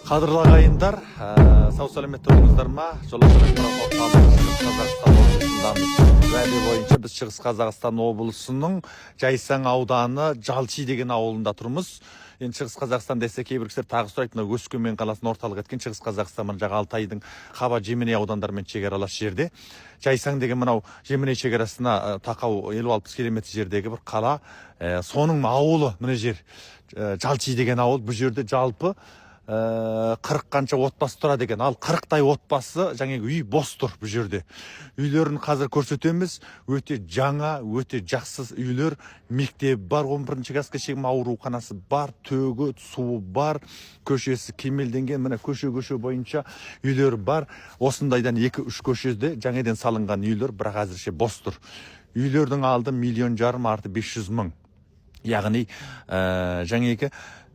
Қадірлі ағайындар, сау сәлемет болыңыздар ма? Жолаушылар Қазақстан облысындамыз. Уәде бойынша біз Шығыс Қазақстан облысының Жайсаң ауданы Жалчи деген ауылында тұрмыз. Енді Шығыс Қазақстан десе кейбір кісілер тағы сұрайды, Өскемен қаласын орталық еткен Шығыс Қазақстан жаңа Алтайдың Қаба Жеменей аудандарымен шекаралас жерде. Жайсаң деген мынау Жеменей шекарасына тақау 50-60 километр жердегі бір қала. Соның ауылы мына жер Жалчи деген ауыл. Бұл жерде жалпы 40 қанша отбасы тұрады екен. Ал 40-тай отбасы жаңағы үй бос тұр бұл жерде. Үйлерін қазір көрсетеміз. Өте жаңа, өте жақсы үйлер. Мектеп бар, 11-ші классқа шейін ауруханасы бар, төгі, суы бар, көшесі кемелденген. Міне көше бойынша үйлер бар. Осындайдан 2-3 көшеде жаңадан салынған үйлер, бірақ әзірше бос тұр. Үйлердің алды 1,5 миллион арты 500 мың. Яғни жаңағы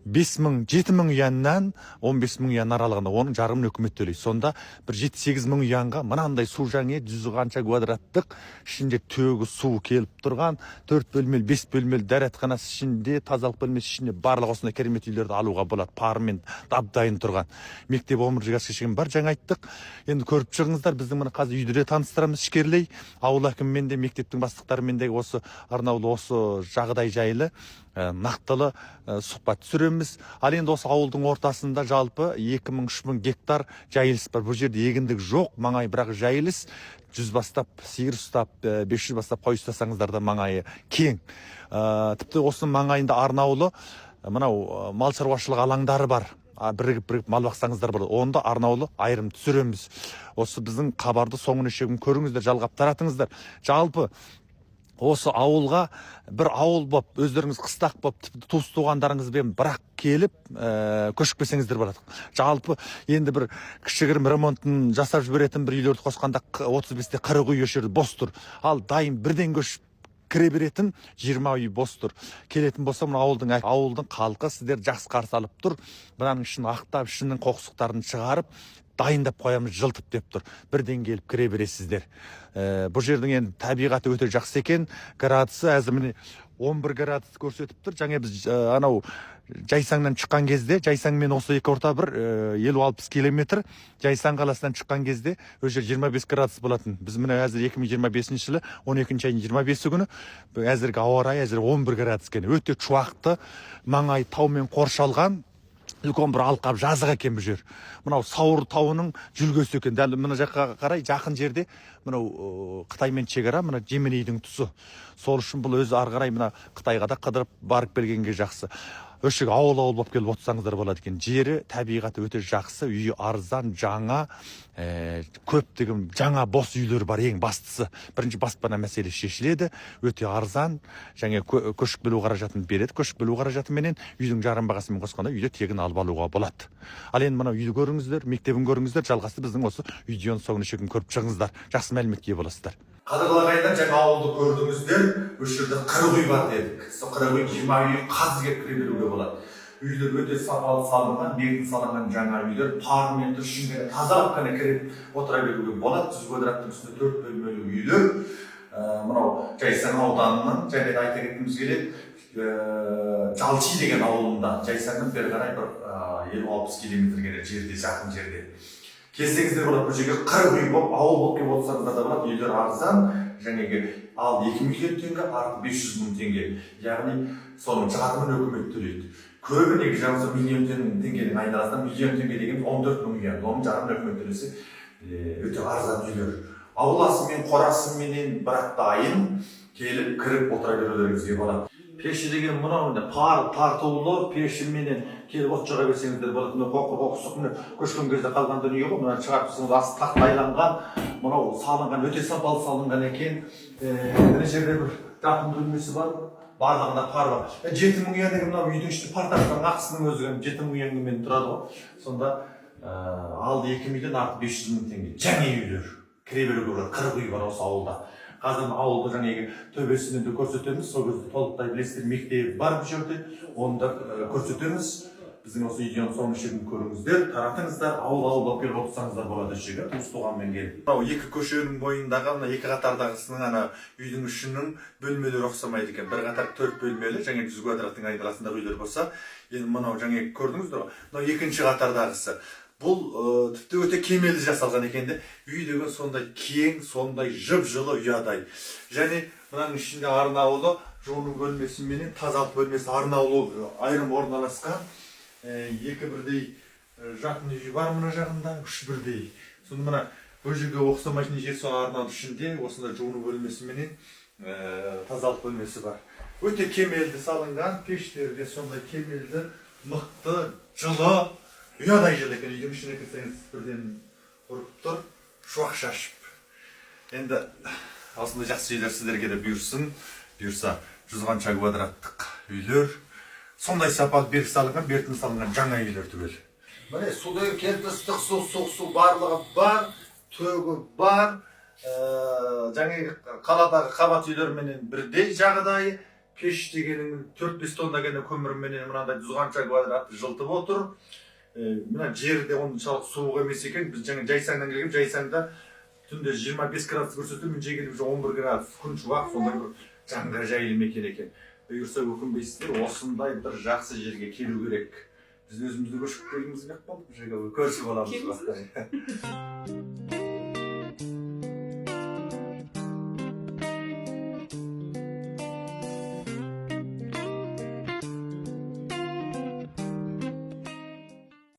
5 мың, 7 мың ұяннан 15 мың ұян аралығында, оның жарымын өкімет төлейді. Сонда бір 7-8 мың ұянға мынандай су жаңе 100 қанша квадраттық ішінде төгі су келіп тұрған, 4 бөлмелі, 5 бөлмелі дәретханасы ішінде, тазалық бөлмесі ішінде барлық осындай керемет үйлерді алуға болады. Парымен дайын тұрған. Мектеп 11-ші классқа шейін бар, жаңа айттық. Енді көріп шығыңыздар, біздің мына қазір үйді де таныстырамыз ішкерлей. Ауыл әкімімен де, мектептің бастықтарымен де осы арнаулы осы жағдай жайлы нақтылы сұхбат түсіреміз. Ал енді осы ауылдың ортасында жалпы 2000-3000 гектар жайылыс бар. Бұл жерде егіндік жоқ, маңай бірақ жайылыс. 100 бастап сиыр ұстап, 500 бастап қой ұстасаңыздар да маңайы кең. Тіпті осы маңайында арнаулы мынау мал шаруашылық алаңдары бар. Бірігіп мал бақсаңыздар болады. Онда арнаулы айырым түсіреміз. Осы біздің хабарды соңына шейін көріңіздер, жалғап таратыңыздар. Жалпы осы ауылға бір ауыл боп, өздеріңіз қыстақ боп, туыс туғандарыңызбен бірақ келіп көшіп келсеңіздер болады. Жалпы енді бір кішігірім ремонтын жасап жіберетін бір үйлерді қосқанда 35-те 40 үй өшірді бос тұр. Ал дайын бірден көшіп кіре беретін 20 үй бос тұр. Келетін болса, мына ауылдың халқы сіздер жақсы қарсы алып тұр. Бұның ішін ақтап, ішінің қоқсықтарын шығарып, дайындап қоямыз, жылтып деп тұр. Бірден келіп кіре бересіздер. Бұл жердің енді табиғаты өте жақсы екен. Градусы әзір міне 11 градус көрсетіп тұр. Жаңа біз анау Жайсаңнан шыққан кезде, Жайсаңмен осы екі орта бір 50-60 километр Жайсаң қаласынан шыққан кезде өже 25 градус болатын. Біз міне әзір 2025 жылы 12 айының 25 күні әзіргі ауа райы әзір 11 градус екен. Өте шуақты, маңай таумен қоршалған үлкен бір алқап жазық екен бұл жер. Мынау Сауыр тауының жүлгесі екен. Дәл мына жаққа қарай жақын жерде мынау Қытаймен шекара, мына Жеменейдің тұсы. Сол үшін бұл өзі ары қарай мына Қытайға да қыдырып барып келгенге жақсы. Өшік ауыл болып келіп отырсаңыздар болады екен. Жері, табиғаты өте жақсы, үйі арзан, жаңа, көптеген жаңа бос үйлер бар. Ең бастысы бірінші баспана мәселесі шешіледі, өте арзан, және көшіп келу қаражатын береді. Көшіп келу қаражатыменен үйдің жарым бағасымен қосқанда үйде тегін алып алуға болады. Ал енді мына үйді көріңіздер, мектебін көріңіздер, жалғасы біздің осы видеоның соңына шейін көріп шығыңыздар. Жақсы мәліметке ие боласыздар. Қадірлі ағайындар, жаңа ауылды көрдіңіздер. Осы жерде 40 үй бар дедік. Сол 40 үй 20 үй қазір кіре беруге болады. Үйлер өте сапалы салынған, бекін салынған жаңа үйлер, пармен ішінде тазалап қана кіріп отыра беруге болады. 100 квадраттың үстінде 4 бөлмелі үйлер. Мынау Жайсаң ауданының, және айта кеткіміз келеді, Жалчи деген ауылында, Жайсаңнан бері қарай бір 50-60 километр жерде, жақын жерде. Келсеңіздер болады, бұл жерге 40 үй болып, ауыл болып келіп отырсаңыздар да болады. Үйлер арзан, жәнегі ал 2 миллион теңге, арты 500 мың теңге. Яғни соның жарымын өкімет төлейді. Көбі неге жаңасы миллион теңгенің айналасынан миллион теңге деген 14 мың ұян. Оның жарымын өкімет төлесе өте арзан үйлер. Ауласымен, қорасыменен бірақ дайын келіп кіріп отыра берулеріңізге болады. Пеші деген мынау тартулы пешіменен келіп от жаға берсеңіздер болады. Мына қоқсық міне көшкен кезде қалған дүние ғой. Мына шығарып тұрсаңыз асты тақтайланған, мынау салынған, өте сапалы салынған екен. Мына жерде бір жақын бөлмесі бар. Барлығында пар бар. 7 мың ұян деген мынау үйдің ішінде пар тартқан ақысының өзі 7 мың ұянмен тұрады ғой. Сонда алды 2 миллион арты 500 мың теңге. Жаңа үйлер. Кіре беруге болады. 40 үй бар осы ауылда. Қазір ауылды жаңағы төбесінен де көрсетеміз. Сол кезде толықтай білесіздер, мектеп бар бұл жерде. Оны да көрсетеміз. Біздің осы видеоның соңғы шегін көріңіздер. Таратыңыздар, ауыл болып келіп отырсаңыздар болады шегі, туыс туғанмен келіп. Мынау екі көшенің бойындағы, мына екі қатардағысының ана үйдің ішінің бөлмелері ұқсамайды екен. Bir қатар 4 бөлмелі, жаңа 100 квадраттың айналасындағы үйлер болса, енді мынау жаңа көрдіңіздер ғой. Мынау екінші қатардағысы. Бұл тіпті өте кемелді жасалған екен де. Үй деген сондай кең, сондай жып-жылы ұядай. Және мынаның ішінде арнаулы жуыну бөлмесі менен тазалық бөлмесі арнаулы айрым орналасқан. Екі бірдей жақын үй бар мына жағында, үш бірдей. Сонда мына бұл жерге ұқсамайтын жер сол арнаның ішінде осындай жуыну бөлмесі менен тазалық бөлмесі бар. Өте кемелді салынған, пештері де сондай кемелді, мықты, жылы. Ұядай жылы екен, үйдің ішіне кірсеңіз бірден ұрып тұр, шуақ шашып. Енді осындай жақсы үйлер сіздерге де бұйырса 100 қанша квадраттық үйлер. Сондай сапалы берік салынған, бертін салынған жаңа үйлер түгел. Міне суды келді, ыстық су барлығы бар, төгі бар. Жаңа қаладағы қабат үйлерменен бірдей жағдайы. Пеш дегенің 4-5 тонна гene көмірменен мынандай 100 қанша квадратты жылтып отыр. Мына жерде оншалық суық емес екен. Біз жаңа Жайсаңнан келген, Жайсаңда түнде 25 градус көрсетті, мен жегенімізде 11 градус. Күн шуақ, сондай жаңға жайлы мекен екен. Бұйырса өкінбейсіздер, осындай бір жақсы жерге келу керек. Біз өзімізді көшіп келгіміз келіп қалдық, бұл жерге көрісіп аламыз.